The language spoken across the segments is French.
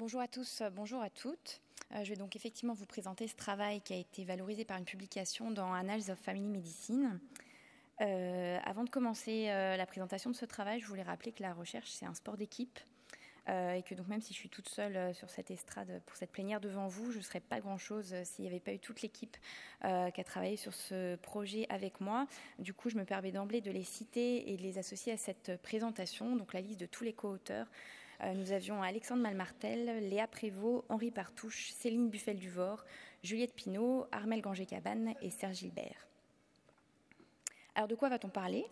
Bonjour à tous, bonjour à toutes. Je vais donc effectivement vous présenter ce travail qui a été valorisé par une publication dans Annals of Family Medicine. Avant de commencer la présentation de ce travail, je voulais rappeler que la recherche, c'est un sport d'équipe et que donc même si je suis toute seule sur cette estrade pour cette plénière devant vous, je ne serais pas grand-chose s'il n'y avait pas eu toute l'équipe qui a travaillé sur ce projet avec moi. Du coup, je me permets d'emblée de les citer et de les associer à cette présentation, donc la liste de tous les co-auteurs. Nous avions Alexandre Malmartel, Léa Prévost, Henri Partouche, Céline Buffel-Duvort, Juliette Pinault, Armelle Ganger-Cabane et Serge Gilbert. Alors de quoi va-t-on parler ?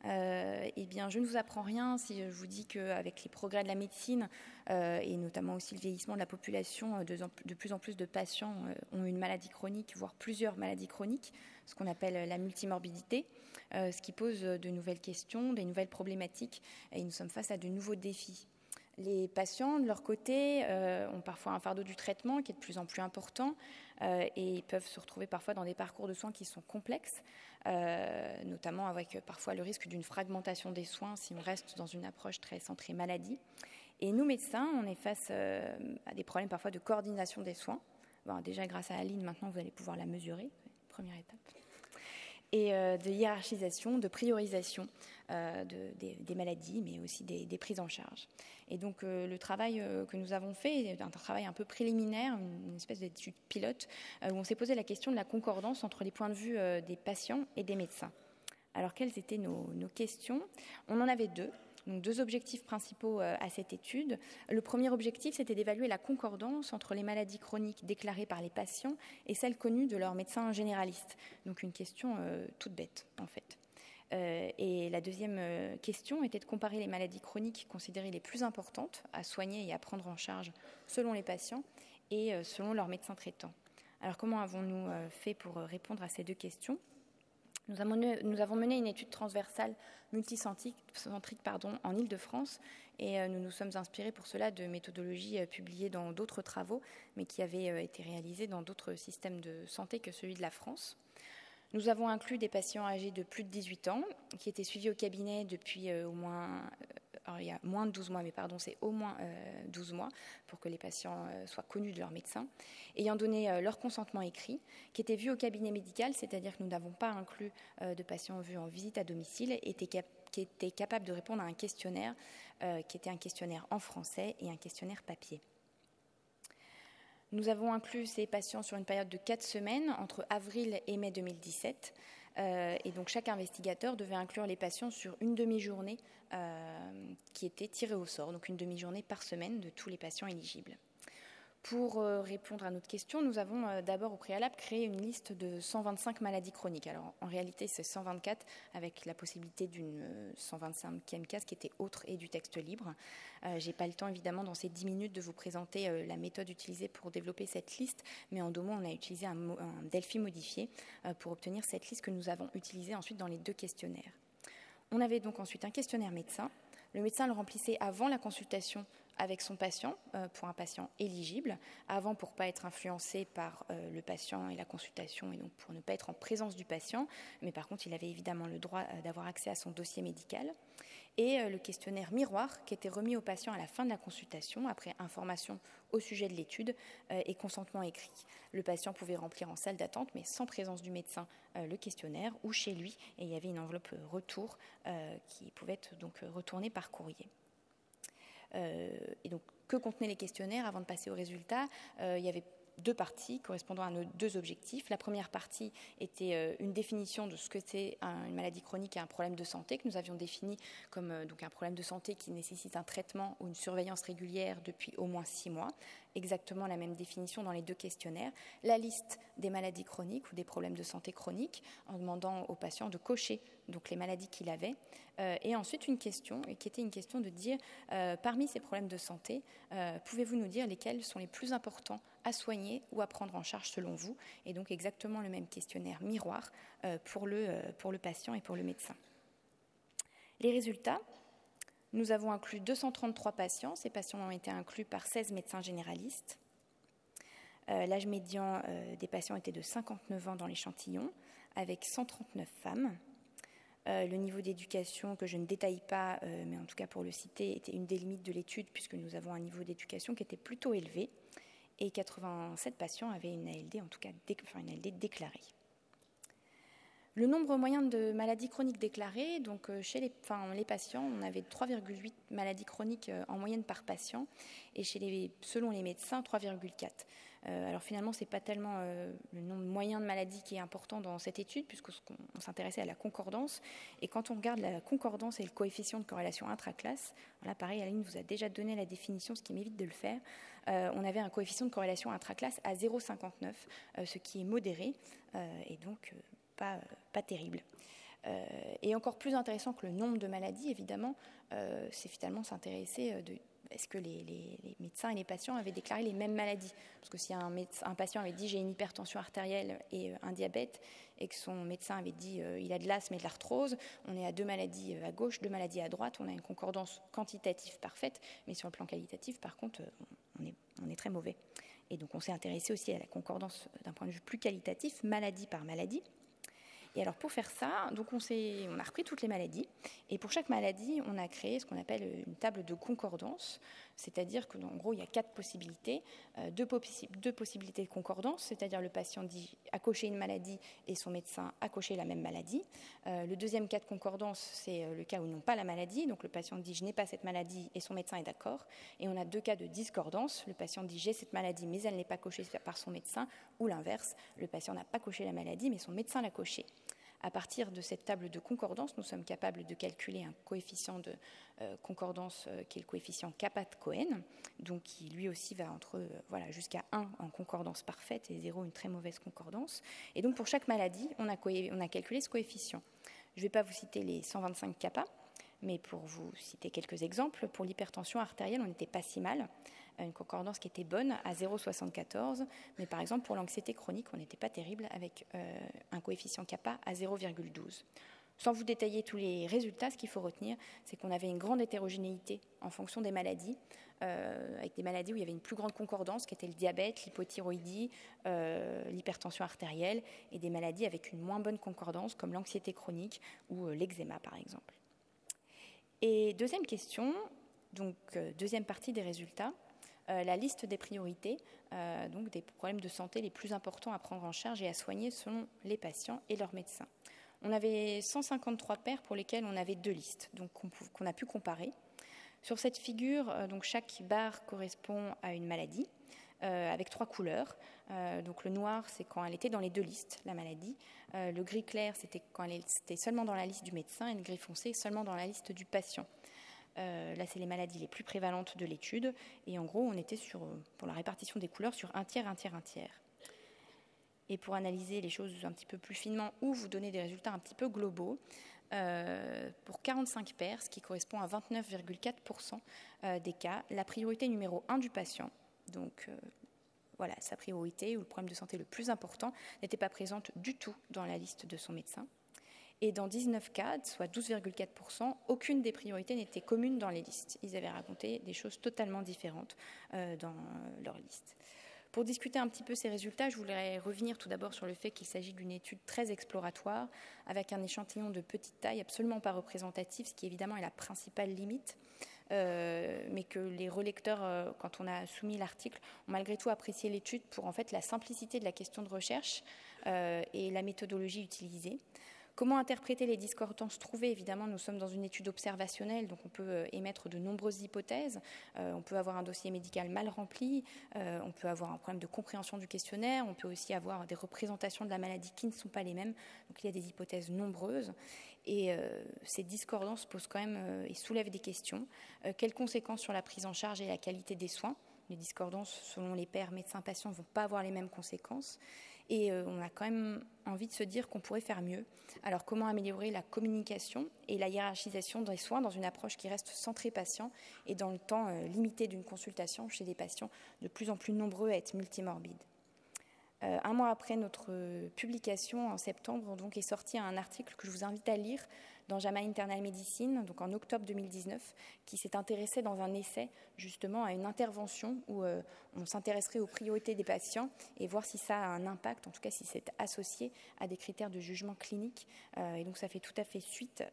Eh bien, je ne vous apprends rien si je vous dis qu'avec les progrès de la médecine et notamment aussi le vieillissement de la population, de plus en plus de patients ont une maladie chronique, voire plusieurs maladies chroniques, ce qu'on appelle la multimorbidité, ce qui pose de nouvelles questions, des nouvelles problématiques, et nous sommes face à de nouveaux défis. Les patients, de leur côté, ont parfois un fardeau du traitement qui est de plus en plus important et peuvent se retrouver parfois dans des parcours de soins qui sont complexes, notamment avec parfois le risque d'une fragmentation des soins si on reste dans une approche très centrée maladie. Et nous, médecins, on est face à des problèmes parfois de coordination des soins. Bon, déjà, grâce à Aline, maintenant, vous allez pouvoir la mesurer, première étape. Et de hiérarchisation, de priorisation des maladies, mais aussi des prises en charge. Et donc le travail que nous avons fait est un travail un peu préliminaire, une espèce d'étude pilote, où on s'est posé la question de la concordance entre les points de vue des patients et des médecins. Alors quelles étaient nos questions ? On en avait deux. Donc deux objectifs principaux à cette étude. Le premier objectif, c'était d'évaluer la concordance entre les maladies chroniques déclarées par les patients et celles connues de leurs médecins généralistes. Donc une question toute bête, en fait. Et la deuxième question était de comparer les maladies chroniques considérées les plus importantes à soigner et à prendre en charge selon les patients et selon leurs médecins traitants. Alors comment avons-nous fait pour répondre à ces deux questions ? Nous avons mené une étude transversale multicentrique en Île-de-France et nous nous sommes inspirés pour cela de méthodologies publiées dans d'autres travaux, mais qui avaient été réalisées dans d'autres systèmes de santé que celui de la France. Nous avons inclus des patients âgés de plus de 18 ans qui étaient suivis au cabinet depuis au moins... Alors, il y a moins de 12 mois, mais pardon, c'est au moins 12 mois pour que les patients soient connus de leur médecin, ayant donné leur consentement écrit, qui étaient vus au cabinet médical, c'est-à-dire que nous n'avons pas inclus de patients vus en visite à domicile, qui étaient capables de répondre à un questionnaire, qui était un questionnaire en français et un questionnaire papier. Nous avons inclus ces patients sur une période de 4 semaines, entre avril et mai 2017. Et donc chaque investigateur devait inclure les patients sur une demi-journée qui était tirée au sort, donc une demi-journée par semaine de tous les patients éligibles. Pour répondre à notre question, nous avons d'abord au préalable créé une liste de 125 maladies chroniques. Alors en réalité, c'est 124 avec la possibilité d'une 125e case qui était autre et du texte libre. Je n'ai pas le temps évidemment dans ces 10 minutes de vous présenter la méthode utilisée pour développer cette liste, mais en 2 mots, on a utilisé un Delphi modifié pour obtenir cette liste que nous avons utilisée ensuite dans les 2 questionnaires. On avait donc ensuite un questionnaire médecin. Le médecin le remplissait avant la consultation avec son patient, pour un patient éligible, avant pour ne pas être influencé par le patient et la consultation, et donc pour ne pas être en présence du patient, mais par contre il avait évidemment le droit d'avoir accès à son dossier médical, et le questionnaire miroir qui était remis au patient à la fin de la consultation, après information au sujet de l'étude et consentement écrit. Le patient pouvait remplir en salle d'attente, mais sans présence du médecin, le questionnaire, ou chez lui, et il y avait une enveloppe retour qui pouvait être donc retournée par courrier. Et donc, que contenaient les questionnaires avant de passer aux résultats ? Il y avait 2 parties correspondant à nos 2 objectifs. La première partie était une définition de ce que c'est une maladie chronique et un problème de santé que nous avions défini comme donc un problème de santé qui nécessite un traitement ou une surveillance régulière depuis au moins 6 mois. Exactement la même définition dans les 2 questionnaires. La liste des maladies chroniques ou des problèmes de santé chroniques en demandant aux patients de cocher donc les maladies qu'il avait. Et ensuite une question qui était une question de dire parmi ces problèmes de santé, pouvez-vous nous dire lesquels sont les plus importants à soigner ou à prendre en charge selon vous ? Et donc exactement le même questionnaire miroir pour le patient et pour le médecin. Les résultats, nous avons inclus 233 patients. Ces patients ont été inclus par 16 médecins généralistes. L'âge médian des patients était de 59 ans dans l'échantillon, avec 139 femmes. Le niveau d'éducation, que je ne détaille pas, mais en tout cas pour le citer, était une des limites de l'étude, puisque nous avons un niveau d'éducation qui était plutôt élevé, et 87 patients avaient une ALD, en tout cas une ALD déclarée. Le nombre moyen de maladies chroniques déclarées, donc chez les patients, on avait 3,8 maladies chroniques en moyenne par patient, et selon les médecins, 3,4. Alors finalement, ce n'est pas tellement le nombre moyen de maladies qui est important dans cette étude, puisqu'on s'intéressait à la concordance. Et quand on regarde la concordance et le coefficient de corrélation intraclasse, là pareil, Aline vous a déjà donné la définition, ce qui m'évite de le faire. On avait un coefficient de corrélation intraclasse à 0,59, ce qui est modéré, et donc pas terrible. Et encore plus intéressant que le nombre de maladies, évidemment, c'est finalement s'intéresser est-ce que les médecins et les patients avaient déclaré les mêmes maladies? Parce que si un patient avait dit j'ai une hypertension artérielle et un diabète, et que son médecin avait dit il a de l'asthme et de l'arthrose, on est à 2 maladies à gauche, 2 maladies à droite, on a une concordance quantitative parfaite, mais sur le plan qualitatif, par contre, on est très mauvais. Et donc on s'est intéressé aussi à la concordance d'un point de vue plus qualitatif, maladie par maladie. Et alors pour faire ça, donc on a repris toutes les maladies, et pour chaque maladie, on a créé ce qu'on appelle une table de concordance, c'est-à-dire qu'en gros, il y a 4 possibilités, deux possibilités de concordance, c'est-à-dire le patient dit a coché une maladie et son médecin a coché la même maladie. Le deuxième cas de concordance, c'est le cas où ils n'ont pas la maladie, donc le patient dit je n'ai pas cette maladie et son médecin est d'accord. Et on a 2 cas de discordance, le patient dit j'ai cette maladie mais elle n'est pas cochée par son médecin, ou l'inverse, le patient n'a pas coché la maladie mais son médecin l'a cochée. À partir de cette table de concordance, nous sommes capables de calculer un coefficient de concordance qui est le coefficient Kappa-Cohen, donc qui lui aussi va jusqu'à 1 en concordance parfaite et 0 une très mauvaise concordance. Et donc pour chaque maladie, on a calculé ce coefficient. Je ne vais pas vous citer les 125 kappa, mais pour vous citer quelques exemples, pour l'hypertension artérielle, on n'était pas si mal, une concordance qui était bonne à 0,74, mais par exemple pour l'anxiété chronique, on n'était pas terrible avec un coefficient kappa à 0,12. Sans vous détailler tous les résultats, ce qu'il faut retenir, c'est qu'on avait une grande hétérogénéité en fonction des maladies, avec des maladies où il y avait une plus grande concordance, qui était le diabète, l'hypothyroïdie, l'hypertension artérielle, et des maladies avec une moins bonne concordance, comme l'anxiété chronique ou l'eczéma, par exemple. Et deuxième question, donc deuxième partie des résultats, la liste des priorités, donc des problèmes de santé les plus importants à prendre en charge et à soigner selon les patients et leurs médecins. On avait 153 pairs pour lesquels on avait 2 listes, donc qu'on a pu comparer. Sur cette figure, donc chaque barre correspond à une maladie, avec 3 couleurs. Donc le noir, c'est quand elle était dans les 2 listes, la maladie. Le gris clair, c'était quand elle était seulement dans la liste du médecin, et le gris foncé, seulement dans la liste du patient. Là, c'est les maladies les plus prévalentes de l'étude. Et en gros, on était pour la répartition des couleurs sur un tiers, un tiers, un tiers. Et pour analyser les choses un petit peu plus finement ou vous donner des résultats un petit peu globaux, pour 45 pairs, ce qui correspond à 29,4% des cas, la priorité numéro 1 du patient, donc sa priorité ou le problème de santé le plus important, n'était pas présente du tout dans la liste de son médecin. Et dans 19 cas, soit 12,4%, aucune des priorités n'était commune dans les listes. Ils avaient raconté des choses totalement différentes dans leur liste. Pour discuter un petit peu ces résultats, je voudrais revenir tout d'abord sur le fait qu'il s'agit d'une étude très exploratoire, avec un échantillon de petite taille, absolument pas représentatif, ce qui évidemment est la principale limite, mais que les relecteurs, quand on a soumis l'article, ont malgré tout apprécié l'étude pour en fait la simplicité de la question de recherche et la méthodologie utilisée. Comment interpréter les discordances trouvées? Évidemment, nous sommes dans une étude observationnelle, donc on peut émettre de nombreuses hypothèses. On peut avoir un dossier médical mal rempli, on peut avoir un problème de compréhension du questionnaire, on peut aussi avoir des représentations de la maladie qui ne sont pas les mêmes. Donc il y a des hypothèses nombreuses. Et ces discordances posent quand même et soulèvent des questions. Quelles conséquences sur la prise en charge et la qualité des soins? Les discordances, selon les pairs médecins-patients, ne vont pas avoir les mêmes conséquences. Et on a quand même envie de se dire qu'on pourrait faire mieux. Alors comment améliorer la communication et la hiérarchisation des soins dans une approche qui reste centrée patient et dans le temps limité d'une consultation chez des patients de plus en plus nombreux à être multimorbides? Un mois après notre publication, en septembre, donc, est sorti un article que je vous invite à lire dans JAMA Internal Medicine, donc en octobre 2019, qui s'est intéressé dans un essai justement à une intervention où on s'intéresserait aux priorités des patients et voir si ça a un impact, en tout cas si c'est associé à des critères de jugement clinique. Et donc ça fait tout à fait suite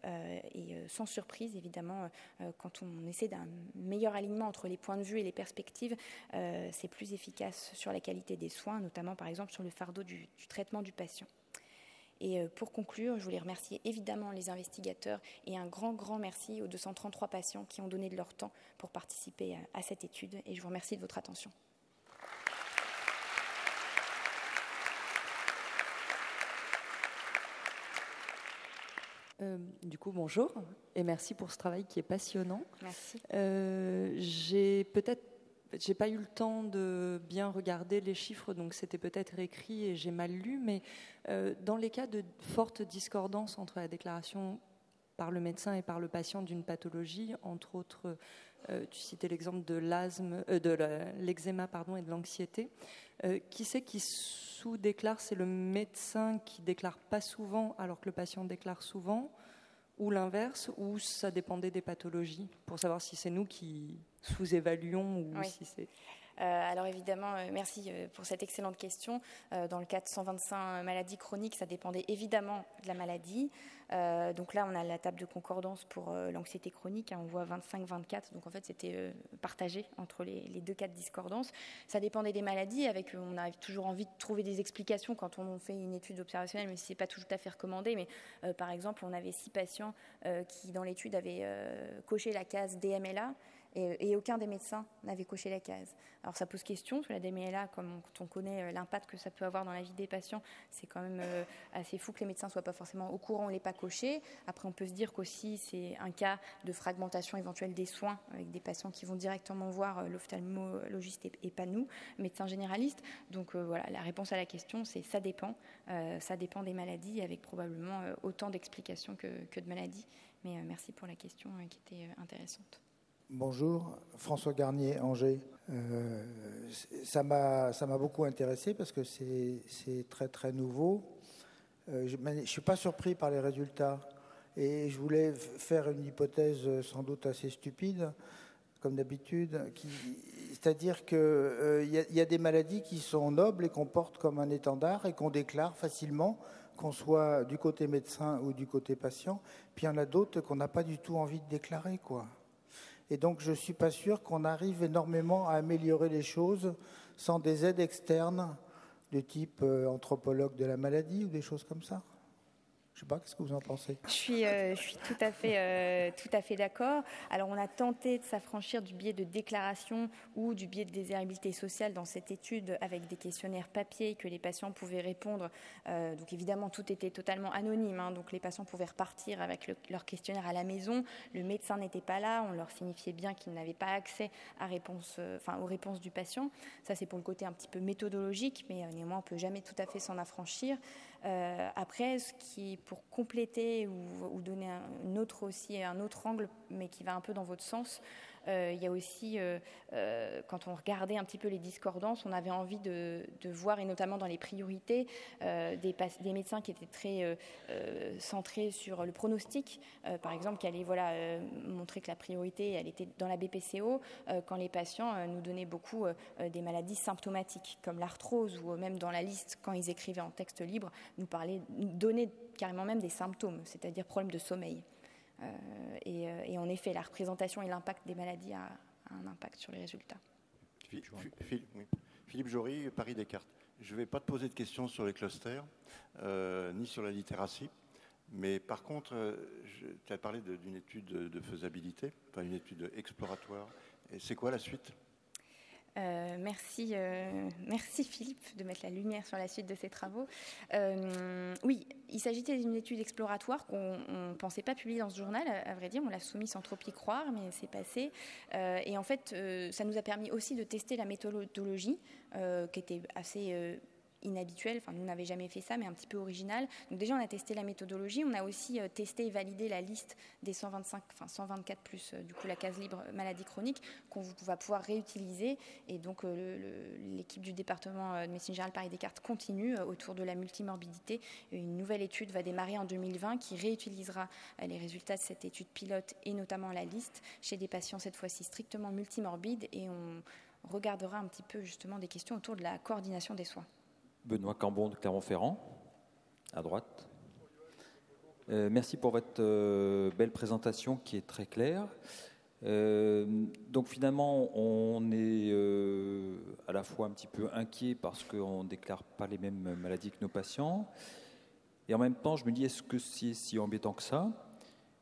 et sans surprise évidemment, quand on essaie d'un meilleur alignement entre les points de vue et les perspectives, c'est plus efficace sur la qualité des soins, notamment par exemple sur le fardeau du traitement du patient. Et pour conclure, je voulais remercier évidemment les investigateurs et un grand merci aux 233 patients qui ont donné de leur temps pour participer à cette étude. Et je vous remercie de votre attention. Du coup, bonjour et merci pour ce travail qui est passionnant. Merci. J'ai pas eu le temps de bien regarder les chiffres, donc c'était peut-être écrit et j'ai mal lu, mais dans les cas de forte discordance entre la déclaration par le médecin et par le patient d'une pathologie, entre autres, tu citais l'exemple de l'eczéma et de l'anxiété, qui c'est qui sous-déclare? C'est le médecin qui déclare pas souvent alors que le patient déclare souvent, ou l'inverse, ou ça dépendait des pathologies, pour savoir si c'est nous qui sous-évaluons ou oui. Si c'est... Alors évidemment, merci pour cette excellente question. Dans le cas de 125 maladies chroniques, ça dépendait évidemment de la maladie. Donc là, on a la table de concordance pour l'anxiété chronique, on voit 25-24, donc en fait c'était partagé entre les deux cas de discordance. Ça dépendait des maladies, on a toujours envie de trouver des explications quand on fait une étude observationnelle, mais ce n'est pas tout à fait recommandé. Mais par exemple, on avait 6 patients qui dans l'étude avaient coché la case DMLA, et aucun des médecins n'avait coché la case. Alors ça pose question, parce que la DMLA, quand on connaît l'impact que ça peut avoir dans la vie des patients, c'est quand même assez fou que les médecins ne soient pas forcément au courant ou ne l'aient pas coché. Après, on peut se dire qu'aussi c'est un cas de fragmentation éventuelle des soins, avec des patients qui vont directement voir l'ophtalmologiste et pas nous, médecins généralistes. Donc voilà, la réponse à la question, c'est ça dépend. Ça dépend des maladies, avec probablement autant d'explications que de maladies. Mais merci pour la question qui était intéressante. Bonjour, François Garnier, Angers. Ça m'a beaucoup intéressé parce que c'est très très nouveau. Je ne suis pas surpris par les résultats et je voulais faire une hypothèse sans doute assez stupide, comme d'habitude, c'est-à-dire qu'il y a des maladies qui sont nobles et qu'on porte comme un étendard et qu'on déclare facilement, qu'on soit du côté médecin ou du côté patient. Puis il y en a d'autres qu'on n'a pas du tout envie de déclarer, quoi. Et donc, je ne suis pas sûr qu'on arrive énormément à améliorer les choses sans des aides externes de type anthropologue de la maladie ou des choses comme ça. Je ne sais pas, qu'est-ce que vous en pensez ? Je suis tout à fait d'accord. Alors, on a tenté de s'affranchir du biais de déclaration ou du biais de désirabilité sociale dans cette étude avec des questionnaires papier que les patients pouvaient répondre. Donc, évidemment, tout était totalement anonyme. Donc, les patients pouvaient repartir avec leur questionnaire à la maison. Le médecin n'était pas là. On leur signifiait bien qu'ils n'avaient pas accès aux réponses du patient. Ça, c'est pour le côté un petit peu méthodologique, mais néanmoins, on ne peut jamais tout à fait s'en affranchir. Après, ce qui, pour compléter ou donner un autre angle, mais qui va un peu dans votre sens, il y a aussi, quand on regardait un petit peu les discordances, on avait envie de voir, et notamment dans les priorités, des médecins qui étaient très centrés sur le pronostic, par exemple, qui allaient montrer que la priorité, elle était dans la BPCO, quand les patients nous donnaient beaucoup des maladies symptomatiques, comme l'arthrose, ou même dans la liste, quand ils écrivaient en texte libre, nous donnaient carrément même des symptômes, c'est-à-dire problèmes de sommeil. Et en effet, la représentation et l'impact des maladies a un impact sur les résultats. Philippe Jory, Paris Descartes. Je ne vais pas te poser de questions sur les clusters, ni sur la littératie, mais par contre, tu as parlé d'une étude de faisabilité, enfin une étude exploratoire. Et c'est quoi la suite ? Merci Philippe de mettre la lumière sur la suite de ces travaux. Oui, il s'agissait d'une étude exploratoire qu'on ne pensait pas publier dans ce journal, à vrai dire, on l'a soumis sans trop y croire, mais c'est passé. Et en fait, ça nous a permis aussi de tester la méthodologie, qui était assez inhabituel. Enfin, nous, on n'avait jamais fait ça, mais un petit peu original. Donc déjà, on a testé la méthodologie. On a aussi testé et validé la liste des 124 plus du coup la case libre maladie chronique qu'on va pouvoir réutiliser. Et donc, l'équipe du département de médecine générale Paris-Descartes continue autour de la multimorbidité. Une nouvelle étude va démarrer en 2020 qui réutilisera les résultats de cette étude pilote et notamment la liste chez des patients cette fois-ci strictement multimorbides, et on regardera un petit peu justement des questions autour de la coordination des soins. Benoît Cambon de Clermont-Ferrand, à droite. Merci pour votre belle présentation qui est très claire. Donc finalement, on est à la fois un petit peu inquiet parce qu'on ne déclare pas les mêmes maladies que nos patients. Et en même temps, je me dis, est-ce que c'est si embêtant que ça ?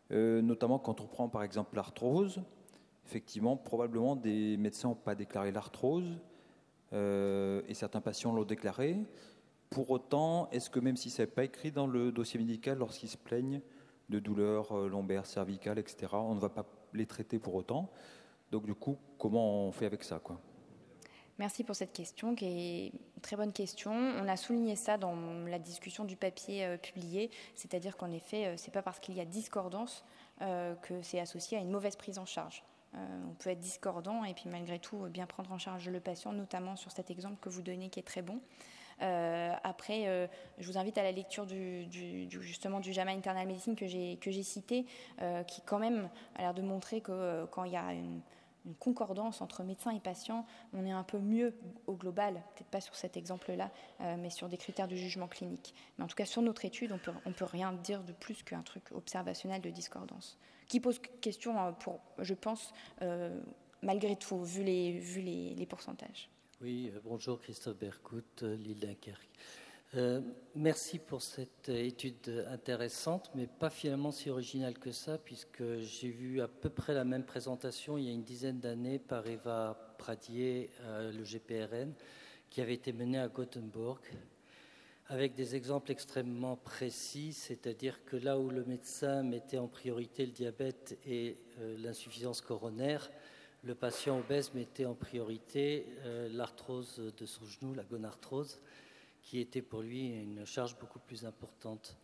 Notamment quand on prend par exemple l'arthrose. Effectivement, probablement des médecins n'ont pas déclaré l'arthrose et certains patients l'ont déclaré. Pour autant, est-ce que même si ce n'est pas écrit dans le dossier médical, lorsqu'ils se plaignent de douleurs lombaires, cervicales, etc., on ne va pas les traiter pour autant? Donc du coup, comment on fait avec ça, quoi? Merci pour cette question, qui est une très bonne question. On a souligné ça dans la discussion du papier publié, c'est-à-dire qu'en effet, ce n'est pas parce qu'il y a discordance que c'est associé à une mauvaise prise en charge. On peut être discordant et puis malgré tout bien prendre en charge le patient, notamment sur cet exemple que vous donnez qui est très bon. Après, je vous invite à la lecture justement du JAMA Internal Medicine que j'ai cité, qui quand même a l'air de montrer que quand il y a une concordance entre médecins et patients, on est un peu mieux au global, peut-être pas sur cet exemple-là, mais sur des critères de jugement clinique. Mais en tout cas, sur notre étude, on peut rien dire de plus qu'un truc observationnel de discordance, qui pose question pour, je pense, malgré tout, vu les pourcentages. Oui, bonjour Christophe Bercout, Lille Dunkerque. Merci pour cette étude intéressante, mais pas finalement si originale que ça, puisque j'ai vu à peu près la même présentation il y a une dizaine d'années par Eva Pradier, le GPRN, qui avait été menée à Gothenburg, avec des exemples extrêmement précis, c'est-à-dire que là où le médecin mettait en priorité le diabète et l'insuffisance coronaire, le patient obèse mettait en priorité l'arthrose de son genou, la gonarthrose, qui était pour lui une charge beaucoup plus importante.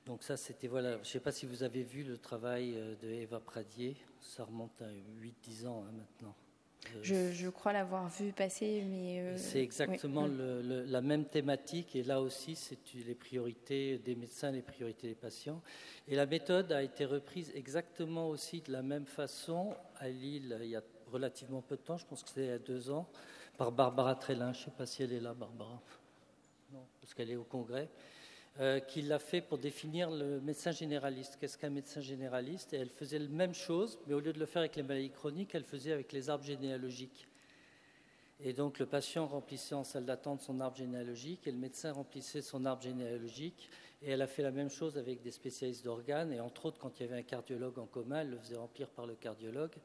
Donc ça, c'était, voilà, je ne sais pas si vous avez vu le travail de Eva Pradier, ça remonte à 8-10 ans maintenant. Je crois l'avoir vu passer, mais... c'est exactement oui. la même thématique, et là aussi, c'est les priorités des médecins, les priorités des patients. Et la méthode a été reprise exactement aussi de la même façon à Lille, il y a relativement peu de temps, je pense que c'était il y a 2 ans, par Barbara Trélin. Je ne sais pas si elle est là, Barbara. Non, parce qu'elle est au congrès. Qui l'a fait pour définir le médecin généraliste. Qu'est-ce qu'un médecin généraliste? Et elle faisait la même chose, mais au lieu de le faire avec les maladies chroniques, elle faisait avec les arbres généalogiques. Et donc le patient remplissait en salle d'attente son arbre généalogique et le médecin remplissait son arbre généalogique. Et elle a fait la même chose avec des spécialistes d'organes. Et entre autres, quand il y avait un cardiologue en commun, elle le faisait remplir par le cardiologue.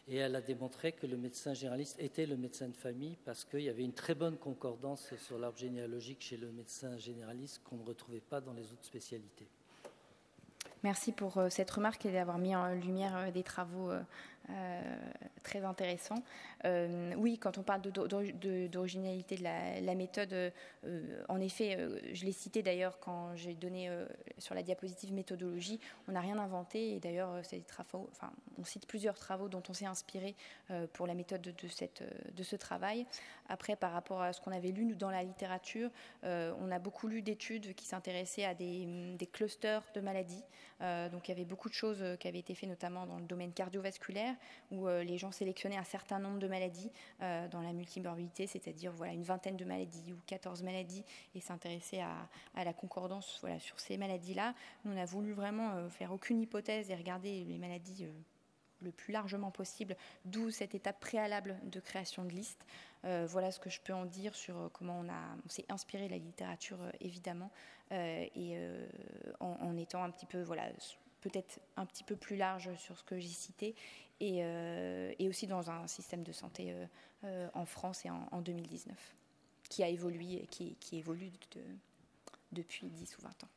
Et elle a démontré que le médecin généraliste était le médecin de famille parce qu'il y avait une très bonne concordance sur l'arbre généalogique chez le médecin généraliste qu'on ne retrouvait pas dans les autres spécialités. Merci pour cette remarque et d'avoir mis en lumière des travaux très intéressants. Oui, quand on parle d'originalité de la méthode, en effet, je l'ai cité d'ailleurs quand j'ai donné sur la diapositive méthodologie, on n'a rien inventé et d'ailleurs on cite plusieurs travaux dont on s'est inspiré pour la méthode de ce travail. Après, par rapport à ce qu'on avait lu dans la littérature, on a beaucoup lu d'études qui s'intéressaient à des clusters de maladies. Donc il y avait beaucoup de choses qui avaient été faites notamment dans le domaine cardiovasculaire où les gens sélectionnaient un certain nombre de maladies dans la multimorbidité, c'est-à-dire une vingtaine de maladies ou 14 maladies et s'intéresser à la concordance sur ces maladies-là. Nous, on a voulu vraiment faire aucune hypothèse et regarder les maladies le plus largement possible, d'où cette étape préalable de création de liste. Voilà ce que je peux en dire sur comment on s'est inspiré de la littérature, évidemment, et en étant un petit peu, peut-être un petit peu plus large sur ce que j'ai cité, et aussi dans un système de santé en France et en 2019, qui a évolué, qui évolue depuis 10 ou 20 ans.